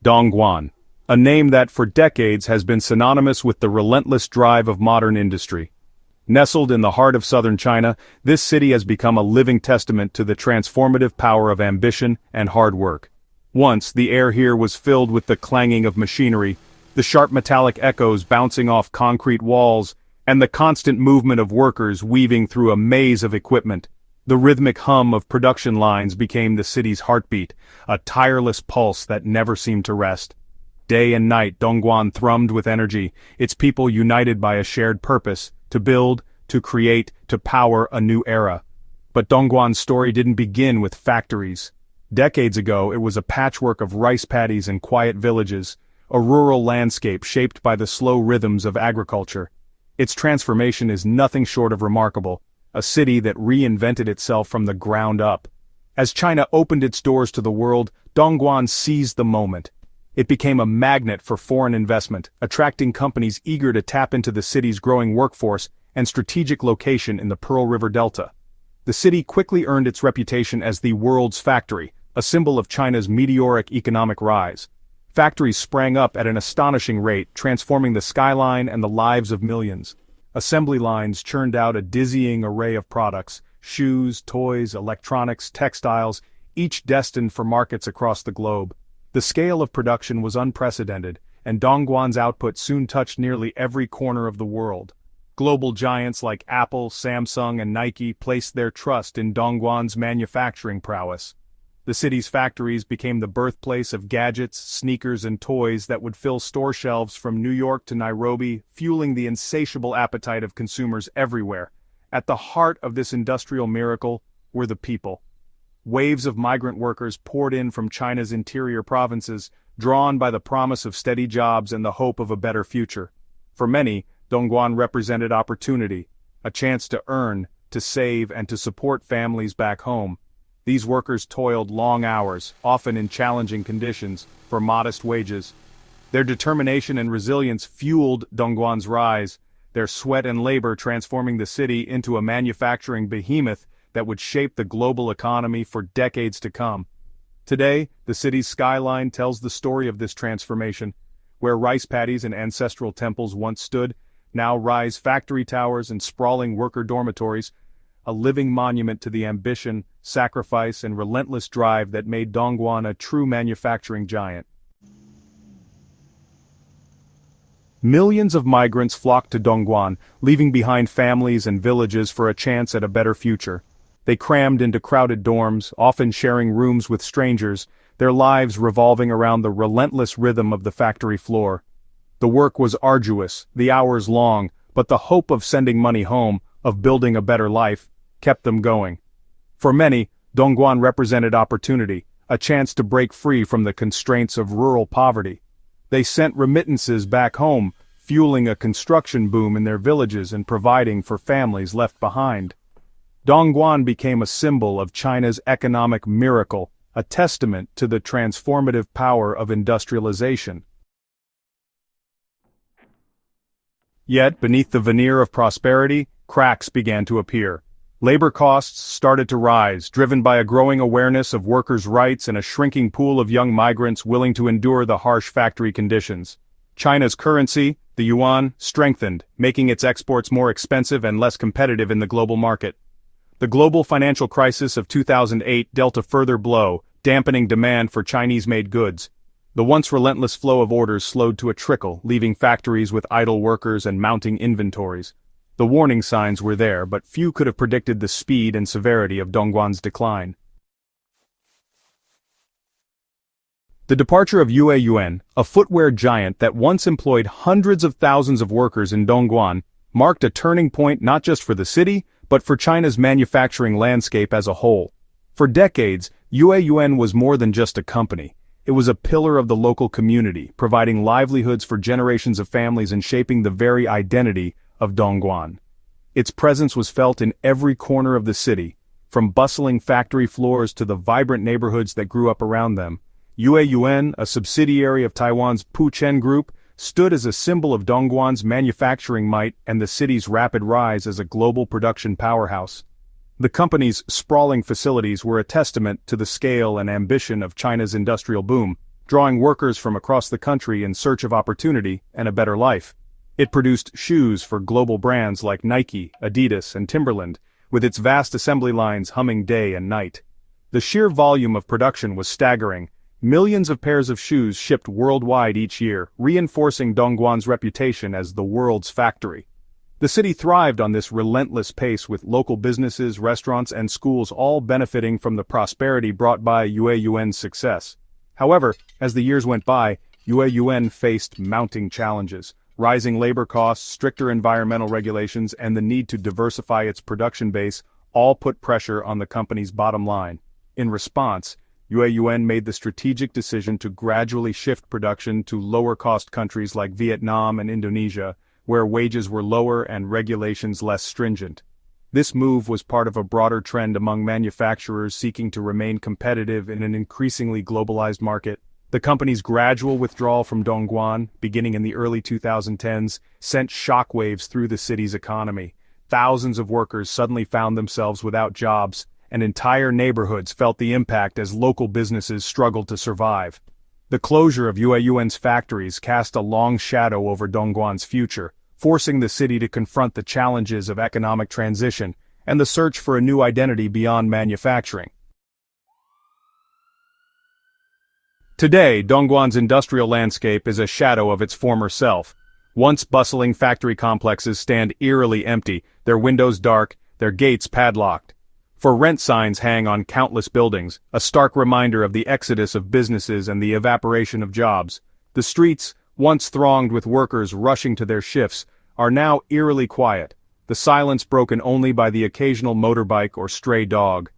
Dongguan, a name that for decades has been synonymous with the relentless drive of modern industry. Nestled in the heart of southern China, this city has become a living testament to the transformative power of ambition and hard work. Once, the air here was filled with the clanging of machinery, the sharp metallic echoes bouncing off concrete walls, and the constant movement of workers weaving through a maze of equipment. The rhythmic hum of production lines became the city's heartbeat, a tireless pulse that never seemed to rest. Day and night Dongguan thrummed with energy, its people united by a shared purpose, to build, to create, to power a new era. But Dongguan's story didn't begin with factories. Decades ago it was a patchwork of rice paddies and quiet villages, a rural landscape shaped by the slow rhythms of agriculture. Its transformation is nothing short of remarkable, a city that reinvented itself from the ground up. As China opened its doors to the world, Dongguan seized the moment. It became a magnet for foreign investment, attracting companies eager to tap into the city's growing workforce and strategic location in the Pearl River Delta. The city quickly earned its reputation as the world's factory, a symbol of China's meteoric economic rise. Factories sprang up at an astonishing rate, transforming the skyline and the lives of millions. Assembly lines churned out a dizzying array of products: shoes, toys, electronics, textiles, each destined for markets across the globe. The scale of production was unprecedented, and Dongguan's output soon touched nearly every corner of the world. Global giants like Apple, Samsung, and Nike placed their trust in Dongguan's manufacturing prowess. The city's factories became the birthplace of gadgets, sneakers, and toys that would fill store shelves from New York to Nairobi, fueling the insatiable appetite of consumers everywhere. At the heart of this industrial miracle were the people. Waves of migrant workers poured in from China's interior provinces, drawn by the promise of steady jobs and the hope of a better future. For many, Dongguan represented opportunity, a chance to earn, to save, and to support families back home. These workers toiled long hours, often in challenging conditions, for modest wages. Their determination and resilience fueled Dongguan's rise, their sweat and labor transforming the city into a manufacturing behemoth that would shape the global economy for decades to come. Today, the city's skyline tells the story of this transformation. Where rice paddies and ancestral temples once stood, now rise factory towers and sprawling worker dormitories, a living monument to the ambition, sacrifice, and relentless drive that made Dongguan a true manufacturing giant. Millions of migrants flocked to Dongguan, leaving behind families and villages for a chance at a better future. They crammed into crowded dorms, often sharing rooms with strangers, their lives revolving around the relentless rhythm of the factory floor. The work was arduous, the hours long, but the hope of sending money home, of building a better life, kept them going. For many, Dongguan represented opportunity, a chance to break free from the constraints of rural poverty. They sent remittances back home, fueling a construction boom in their villages and providing for families left behind. Dongguan became a symbol of China's economic miracle, a testament to the transformative power of industrialization. Yet, beneath the veneer of prosperity, cracks began to appear. Labor costs started to rise, driven by a growing awareness of workers' rights and a shrinking pool of young migrants willing to endure the harsh factory conditions. China's currency, the yuan, strengthened, making its exports more expensive and less competitive in the global market. The global financial crisis of 2008 dealt a further blow, dampening demand for Chinese-made goods. The once relentless flow of orders slowed to a trickle, leaving factories with idle workers and mounting inventories. The warning signs were there, but few could have predicted the speed and severity of Dongguan's decline. The departure of Yue Yuen, a footwear giant that once employed hundreds of thousands of workers in Dongguan, marked a turning point not just for the city, but for China's manufacturing landscape as a whole. For decades, Yue Yuen was more than just a company. It was a pillar of the local community, providing livelihoods for generations of families and shaping the very identity of Dongguan. Its presence was felt in every corner of the city, from bustling factory floors to the vibrant neighborhoods that grew up around them. Yue Yuen, a subsidiary of Taiwan's Puchen Group, stood as a symbol of Dongguan's manufacturing might and the city's rapid rise as a global production powerhouse. The company's sprawling facilities were a testament to the scale and ambition of China's industrial boom, drawing workers from across the country in search of opportunity and a better life. It produced shoes for global brands like Nike, Adidas, and Timberland, with its vast assembly lines humming day and night. The sheer volume of production was staggering. Millions of pairs of shoes shipped worldwide each year, reinforcing Dongguan's reputation as the world's factory. The city thrived on this relentless pace, with local businesses, restaurants, and schools all benefiting from the prosperity brought by Yuan's success. However, as the years went by, Yuan faced mounting challenges. Rising labor costs, stricter environmental regulations, and the need to diversify its production base all put pressure on the company's bottom line. In response, Yuan made the strategic decision to gradually shift production to lower-cost countries like Vietnam and Indonesia, where wages were lower and regulations less stringent. This move was part of a broader trend among manufacturers seeking to remain competitive in an increasingly globalized market. The company's gradual withdrawal from Dongguan, beginning in the early 2010s, sent shockwaves through the city's economy. Thousands of workers suddenly found themselves without jobs, and entire neighborhoods felt the impact as local businesses struggled to survive. The closure of Yuan's factories cast a long shadow over Dongguan's future, forcing the city to confront the challenges of economic transition and the search for a new identity beyond manufacturing. Today, Dongguan's industrial landscape is a shadow of its former self. Once bustling factory complexes stand eerily empty, their windows dark, their gates padlocked. For rent signs hang on countless buildings, a stark reminder of the exodus of businesses and the evaporation of jobs. The streets, once thronged with workers rushing to their shifts, are now eerily quiet, the silence broken only by the occasional motorbike or stray dog.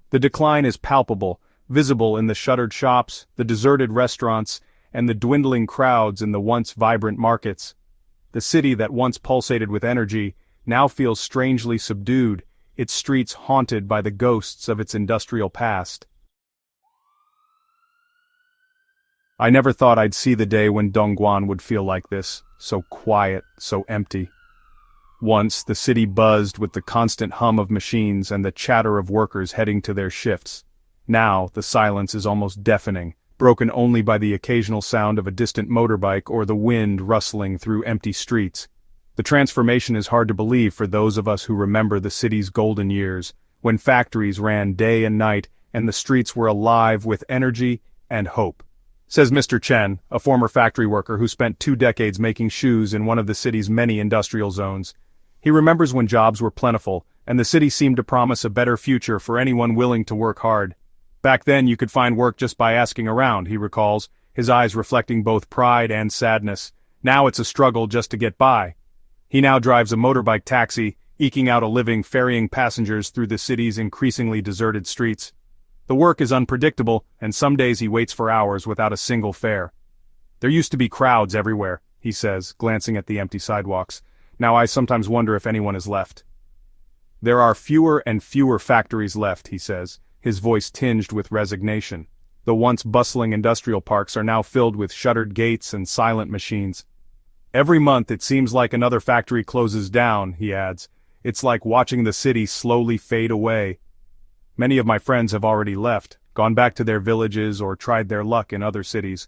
The decline is palpable, visible in the shuttered shops, the deserted restaurants, and the dwindling crowds in the once vibrant markets. The city that once pulsated with energy now feels strangely subdued, its streets haunted by the ghosts of its industrial past. I never thought I'd see the day when Dongguan would feel like this, so quiet, so empty. Once, the city buzzed with the constant hum of machines and the chatter of workers heading to their shifts. Now, the silence is almost deafening, broken only by the occasional sound of a distant motorbike or the wind rustling through empty streets. The transformation is hard to believe for those of us who remember the city's golden years, when factories ran day and night and the streets were alive with energy and hope. Says Mr. Chen, a former factory worker who spent 2 decades making shoes in one of the city's many industrial zones. He remembers when jobs were plentiful, and the city seemed to promise a better future for anyone willing to work hard. Back then you could find work just by asking around, he recalls, his eyes reflecting both pride and sadness. Now it's a struggle just to get by. He now drives a motorbike taxi, eking out a living ferrying passengers through the city's increasingly deserted streets. The work is unpredictable, and some days he waits for hours without a single fare. There used to be crowds everywhere, he says, glancing at the empty sidewalks. Now I sometimes wonder if anyone is left. There are fewer and fewer factories left, he says, his voice tinged with resignation. The once bustling industrial parks are now filled with shuttered gates and silent machines. Every month it seems like another factory closes down, he adds. It's like watching the city slowly fade away. Many of my friends have already left, gone back to their villages or tried their luck in other cities.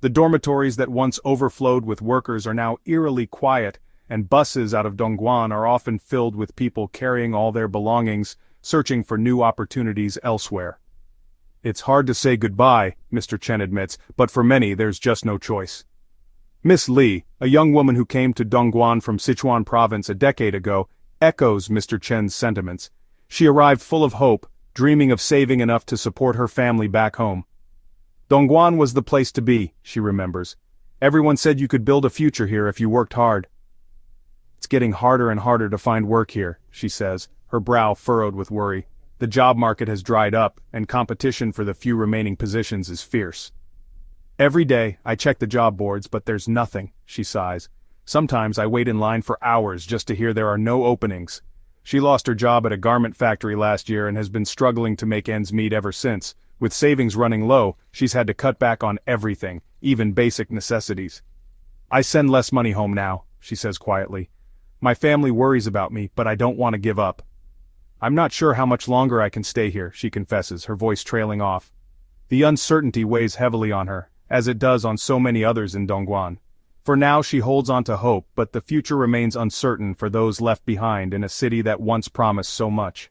The dormitories that once overflowed with workers are now eerily quiet, and buses out of Dongguan are often filled with people carrying all their belongings, searching for new opportunities elsewhere. It's hard to say goodbye, Mr. Chen admits, but for many there's just no choice. Miss Li, a young woman who came to Dongguan from Sichuan province a decade ago, echoes Mr. Chen's sentiments. She arrived full of hope, dreaming of saving enough to support her family back home. Dongguan was the place to be, she remembers. Everyone said you could build a future here if you worked hard. It's getting harder and harder to find work here, she says, her brow furrowed with worry. The job market has dried up, and competition for the few remaining positions is fierce. Every day, I check the job boards, but there's nothing, she sighs. Sometimes I wait in line for hours just to hear there are no openings. She lost her job at a garment factory last year and has been struggling to make ends meet ever since. With savings running low, she's had to cut back on everything, even basic necessities. I send less money home now, she says quietly. My family worries about me, but I don't want to give up. I'm not sure how much longer I can stay here, she confesses, her voice trailing off. The uncertainty weighs heavily on her, as it does on so many others in Dongguan. For now she holds on to hope, but the future remains uncertain for those left behind in a city that once promised so much.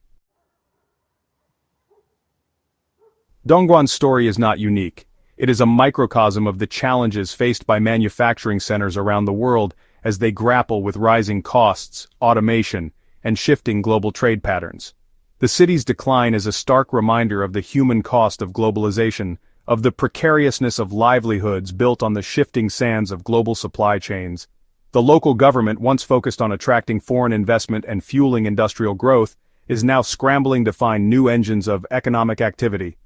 Dongguan's story is not unique. It is a microcosm of the challenges faced by manufacturing centers around the world as they grapple with rising costs, automation, and shifting global trade patterns. The city's decline is a stark reminder of the human cost of globalization, of the precariousness of livelihoods built on the shifting sands of global supply chains. The local government, once focused on attracting foreign investment and fueling industrial growth, is now scrambling to find new engines of economic activity.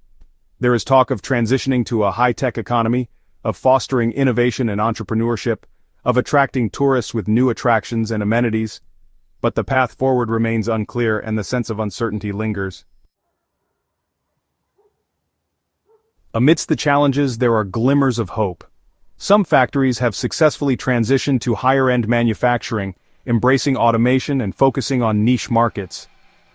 There is talk of transitioning to a high-tech economy, of fostering innovation and entrepreneurship, of attracting tourists with new attractions and amenities. But the path forward remains unclear and the sense of uncertainty lingers. Amidst the challenges, there are glimmers of hope. Some factories have successfully transitioned to higher-end manufacturing, embracing automation and focusing on niche markets.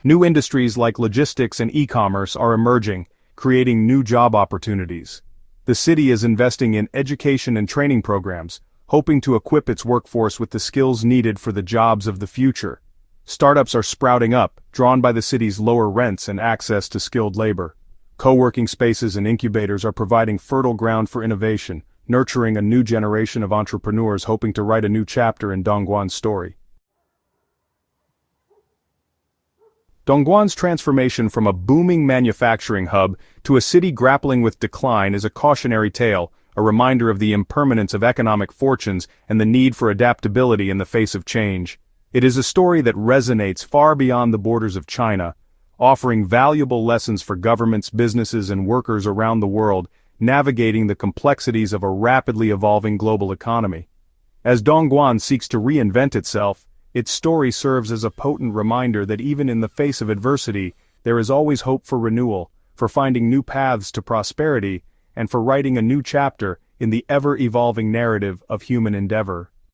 New industries like logistics and e-commerce are emerging, creating new job opportunities. The city is investing in education and training programs, hoping to equip its workforce with the skills needed for the jobs of the future. Startups are sprouting up, drawn by the city's lower rents and access to skilled labor. Co-working spaces and incubators are providing fertile ground for innovation, nurturing a new generation of entrepreneurs hoping to write a new chapter in Dongguan's story. Dongguan's transformation from a booming manufacturing hub to a city grappling with decline is a cautionary tale, a reminder of the impermanence of economic fortunes and the need for adaptability in the face of change. It is a story that resonates far beyond the borders of China, offering valuable lessons for governments, businesses, and workers around the world, navigating the complexities of a rapidly evolving global economy. As Dongguan seeks to reinvent itself, its story serves as a potent reminder that even in the face of adversity, there is always hope for renewal, for finding new paths to prosperity, and for writing a new chapter in the ever-evolving narrative of human endeavor.